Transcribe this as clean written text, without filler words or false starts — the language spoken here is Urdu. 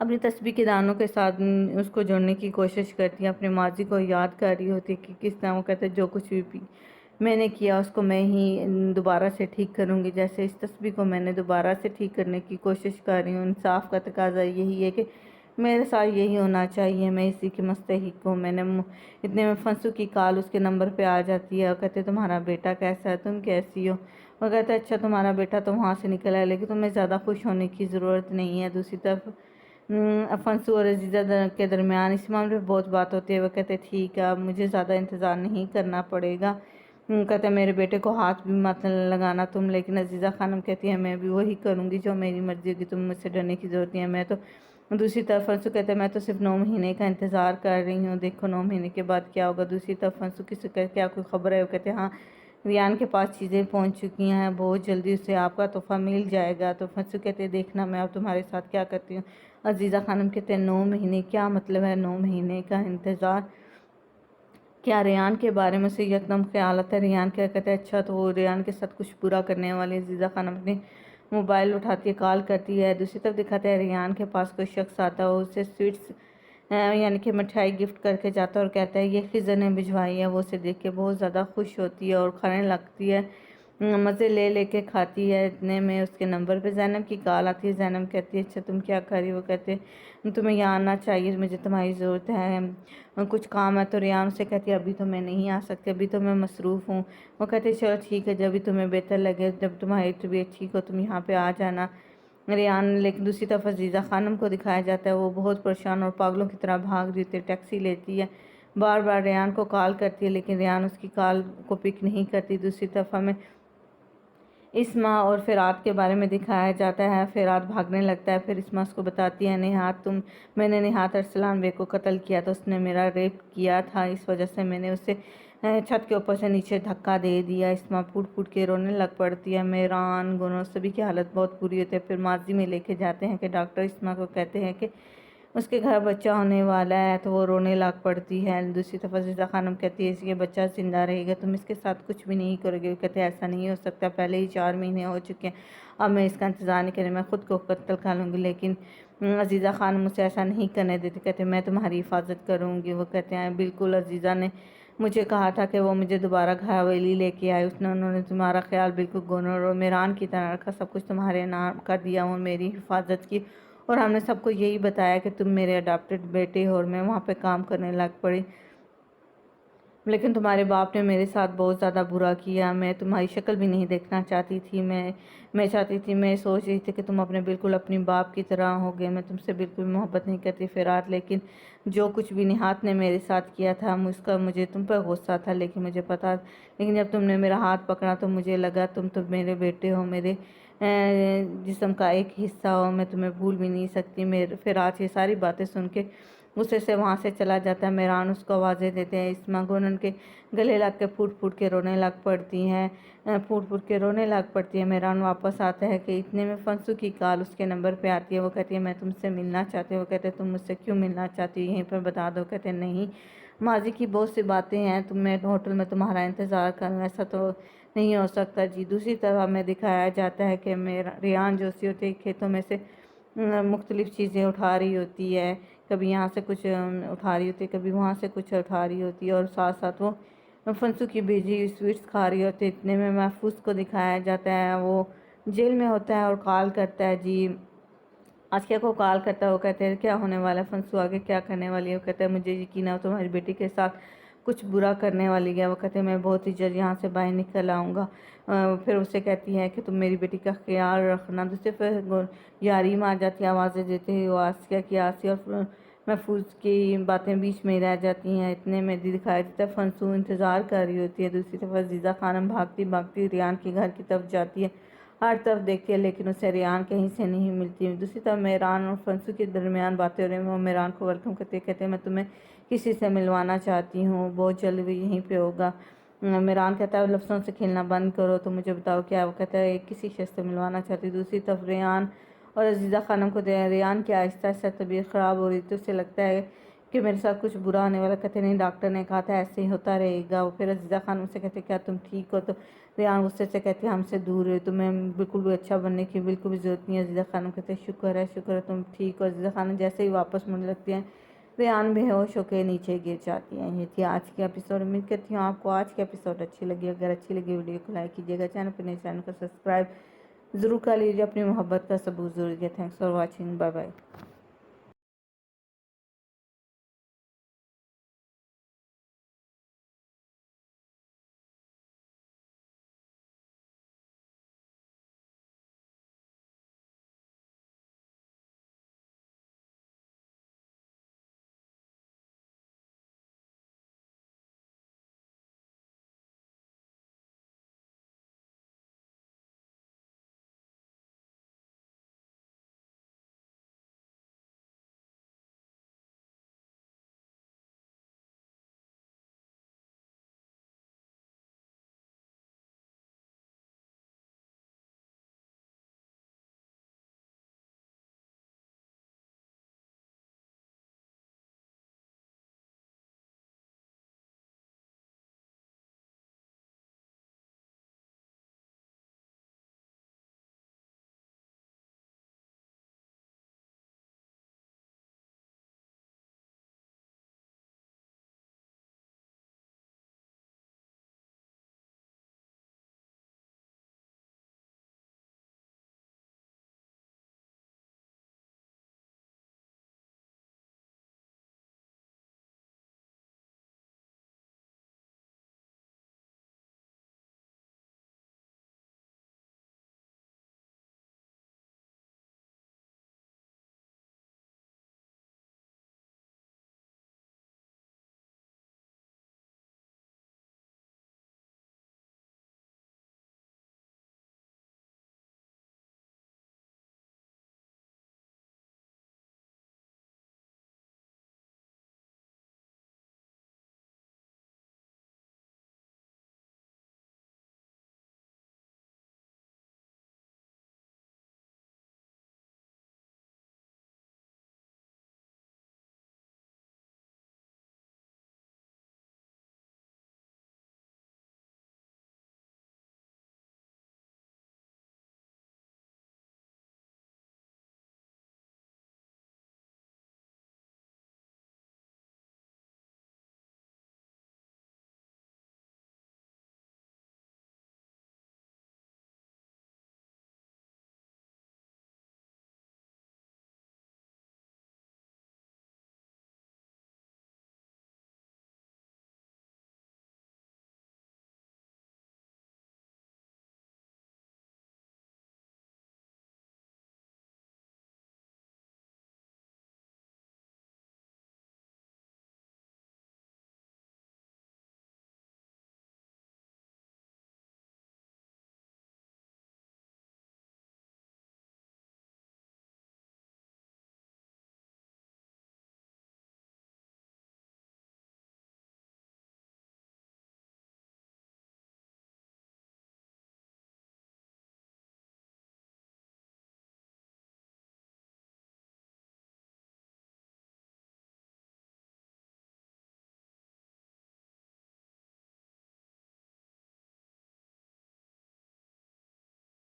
اپنی تسبیح کے دانوں کے ساتھ اس کو جوڑنے کی کوشش کرتی ہے، اپنے ماضی کو یاد کر رہی ہوتی ہے کہ کس طرح وہ کہتے ہیں جو کچھ بھی میں نے کیا اس کو میں ہی دوبارہ سے ٹھیک کروں گی، جیسے اس تسبیح کو میں نے دوبارہ سے ٹھیک کرنے کی کوشش کر رہی ہوں۔ انصاف کا تقاضا یہی ہے کہ میرے ساتھ یہی ہونا چاہیے، میں اسی کی مستحق ہوں۔ میں نے اتنے میں فنسو کی کال اس کے نمبر پہ آ جاتی ہے اور کہتے تمہارا بیٹا کیسا ہے، تم کیسی ہو؟ وہ کہتا ہے اچھا تمہارا بیٹا تو وہاں سے نکلا ہے لیکن تمہیں زیادہ خوش ہونے کی ضرورت نہیں ہے۔ دوسری طرف فنسو اور عزیزہ کے درمیان اس معاملے پہ بہت بات ہوتی ہے۔ وہ کہتے ٹھیک ہے اب مجھے زیادہ انتظار نہیں کرنا پڑے گا، کہتے ہیں میرے بیٹے کو ہاتھ بھی مت لگانا تم، لیکن عزیزہ خانم کہتی ہے میں بھی وہی کروں گی جو میری مرضی ہوگی، تم مجھ سے ڈرنے کی ضرورت نہیں ہے۔ میں تو دوسری طرف فنسو کہتے ہیں میں تو صرف 9 مہینے کا انتظار کر رہی ہوں، دیکھو 9 مہینے کے بعد کیا ہوگا۔ دوسری طرف فنسو کسی کہ کیا کوئی خبر ہے؟ وہ کہتے ہیں ہاں ریان کے پاس چیزیں پہنچ چکی ہیں، بہت جلدی اسے آپ کا تحفہ مل جائے گا۔ تو فنسو کہتے ہیں دیکھنا میں اب تمہارے ساتھ کیا کرتی ہوں۔ عزیزہ خانم کہتے ہیں 9 مہینے کیا مطلب ہے 9 مہینے کا انتظار؟ کیا ریان کے بارے میں سے یکدم خیال آتا ہے؟ ریان کیا کہتا ہے اچھا تو وہ ریان کے ساتھ کچھ برا کرنے والی عزیزہ خانم اپنی موبائل اٹھاتی ہے، کال کرتی ہے۔ دوسری طرف دکھاتا ہے ریان کے پاس کوئی شخص آتا ہے، وہ اسے سویٹس یعنی کہ مٹھائی گفٹ کر کے جاتا ہے اور کہتا ہے یہ خضر نے بھجوائی ہے۔ وہ اسے دیکھ کے بہت زیادہ خوش ہوتی ہے اور کھانے لگتی ہے، مزے لے لے کے کھاتی ہے۔ اتنے میں اس کے نمبر پہ زینب کی کال آتی ہے۔ زینب کہتی ہے اچھا تم کیا کر رہی ہو؟ وہ کہتے ہیں تمہیں یہاں آنا چاہیے، مجھے تمہاری ضرورت ہے، کچھ کام ہے۔ تو ریان سے کہتی ہے ابھی تو میں نہیں آ سکتی، ابھی تو میں مصروف ہوں۔ وہ کہتے ہیں چلو ٹھیک ہے جب بھی تمہیں بہتر لگے، جب تمہاری طبیعت ٹھیک ہو تم یہاں پہ آ جانا۔ ریان لیکن دوسری طرف عزیزہ خانم کو دکھایا جاتا ہے وہ بہت پریشان اور پاگلوں کی طرح بھاگ رہی ہوتی ہے، ٹیکسی لیتی ہے، بار بار ریان کو کال کرتی ہے لیکن ریان اس کی کال کو پک نہیں کرتی۔ دوسری طرف ہمیں اسما اور فرات کے بارے میں دکھایا جاتا ہے۔ فرات بھاگنے لگتا ہے، پھر اسما اس کو بتاتی ہے میں نے نہاد ارسلان بے کو قتل کیا تھا، اس نے میرا ریپ کیا تھا، اس وجہ سے میں نے اسے چھت کے اوپر سے نیچے دھکا دے دیا۔ اسما پھوٹ پھوٹ کے رونے لگ پڑتی ہے۔ میران گنو سبھی کی حالت بہت بری ہوتی ہے۔ پھر ماضی میں لے کے جاتے ہیں کہ ڈاکٹر اسما کو کہتے ہیں کہ اس کے گھر بچہ ہونے والا ہے تو وہ رونے لگ پڑتی ہے۔ دوسری طرف عزیزہ خانم کہتی ہے اس یہ بچہ زندہ رہے گا، تم اس کے ساتھ کچھ بھی نہیں کرو گے۔ وہ کہتے ہیں ایسا نہیں ہو سکتا، پہلے ہی 4 مہینے ہو چکے ہیں، اب میں اس کا انتظار نہیں کروں، میں خود کو قتل کر لوں گی۔ لیکن عزیزہ خانم اسے ایسا نہیں کرنے دیتی، کہتے ہیں میں تمہاری حفاظت کروں گی۔ وہ کہتے ہیں بالکل، عزیزہ نے مجھے کہا تھا کہ وہ مجھے دوبارہ گھر حویلی لے کے آئے، انہوں نے تمہارا خیال بالکل گنور اور میران کی طرح رکھا، سب کچھ تمہارے نام کر دیا اور میری حفاظت کی، اور ہم نے سب کو یہی بتایا کہ تم میرے اڈاپٹڈ بیٹے ہو، اور میں وہاں پہ کام کرنے لگ پڑی، لیکن تمہارے باپ نے میرے ساتھ بہت زیادہ برا کیا، میں تمہاری شکل بھی نہیں دیکھنا چاہتی تھی، میں چاہتی تھی، میں سوچ رہی تھی کہ تم بالکل اپنی باپ کی طرح ہو گئے، میں تم سے بالکل محبت نہیں کرتی فرات، لیکن جو کچھ بھی نہاد نے میرے ساتھ کیا تھا مجھے تم پر غصہ تھا، لیکن جب تم نے میرا ہاتھ پکڑا تو مجھے لگا تم تو میرے بیٹے ہو، میرے جسم کا ایک حصہ ہو، میں تمہیں بھول بھی نہیں سکتی۔ فرات یہ ساری باتیں سن کے غصے سے وہاں سے چلا جاتا ہے۔ میران اس کو آوازیں دیتے ہیں، اسما گونن کے گلے لگ کے پھوٹ پھوٹ کے رونے لگ پڑتی ہے۔ میران واپس آتا ہے کہ اتنے میں فنسو کی کال اس کے نمبر پہ آتی ہے، وہ کہتی ہے میں تم سے ملنا چاہتی ہوں۔ وہ کہتے ہیں تم مجھ سے کیوں ملنا چاہتی ہو، یہیں پر بتا دو۔ کہتے ہیں نہیں، ماضی کی بہت سی باتیں ہیں، میں ہوٹل میں تمہارا انتظار کروں، ایسا تو نہیں ہو سکتا جی۔ دوسری طرف ہمیں دکھایا جاتا ہے کہ ریان جو سی ہوتی ہے کھیتوں میں سے مختلف چیزیں اٹھا رہی ہوتی ہے، کبھی یہاں سے کچھ اٹھا رہی ہوتی ہے، کبھی وہاں سے کچھ اٹھا رہی ہوتی ہے، اور ساتھ ساتھ وہ فنسو کی بھیجی ہوئی سویٹس کھا رہی ہوتی ہے۔ اتنے میں محفوظ کو دکھایا جاتا ہے، وہ جیل میں ہوتا ہے اور کال کرتا ہے جی آسیہ کو کال کرتا ہے، وہ کہتے ہیں کیا ہونے والا ہے، فنسو آگے کیا کرنے والی ہے؟ وہ کہتا ہے مجھے یقین ہے تمہاری بیٹی کے ساتھ کچھ برا کرنے والی ہے۔ وہ کہتے ہیں میں بہت ہی جلد یہاں سے باہر نکل آؤں گا۔ پھر اسے کہتی ہے کہ تم میری بیٹی کا خیال رکھنا۔ دوسرے پھر یاریم آ جاتی ہے آوازیں دیتے ہوئے، وہ آسیہ کی اور محفوظ کی باتیں بیچ میں رہ جاتی ہیں۔ اتنے میں دکھایا جاتا ہے فنسو انتظار کر رہی ہوتی ہے، دوسری طرف عزیزہ خانم بھاگتی بھاگتی ریان کے گھر کی طرف جاتی ہے، ہر طرف دیکھتی ہے لیکن اسے ریان کہیں سے نہیں ملتی۔ دوسری طرف میران اور فنسو کے درمیان باتیں ہو رہی ہیں، وہ میران کو ویلکم کرتے کہتے ہیں میں تمہیں کسی سے ملوانا چاہتی ہوں، بہت جلد وہ یہیں پہ ہوگا۔ میران کہتا ہے لفظوں سے کھیلنا بند کرو، تو مجھے بتاؤ کیا؟ وہ کہتا ہے کسی شخص سے ملوانا چاہتی۔ دوسری طرف ریان اور عزیزہ خانم کو ریان کی آہستہ آہستہ طبیعت خراب ہو رہی تھی، اسے لگتا ہے کہ میرے ساتھ کچھ برا ہونے والا. کہتے نہیں ڈاکٹر نے کہا تھا ایسے ہی ہوتا رہے گا. پھر عزیزہ خانم سے کہتے کیا تم ٹھیک ہو؟ تو ریان غصے سے کہتے ہم سے دور ہے، تمہیں بالکل بھی اچھا بننے کی بالکل بھی ضرورت نہیں ہے. عزیزہ خانم کہتے شکر ہے تم ٹھیک ہو. عزیزہ خانم جیسے ہی واپس مڑنے لگتی ہیں ریان بے ہوش ہو کے نیچے گر جاتی ہیں. یہ تھی آج کی ایپیسوڈ. امید کرتی ہوں آپ کو آج کی ایپیسوڈ اچھی لگی. اگر اچھی لگی ویڈیو کو لائک کیجیے گا، چینل کو سبسکرائب ضرور کر لیجیے. اپنی محبت کا ثبوت ضرور دیجیے. Thanks for watching. Bye bye.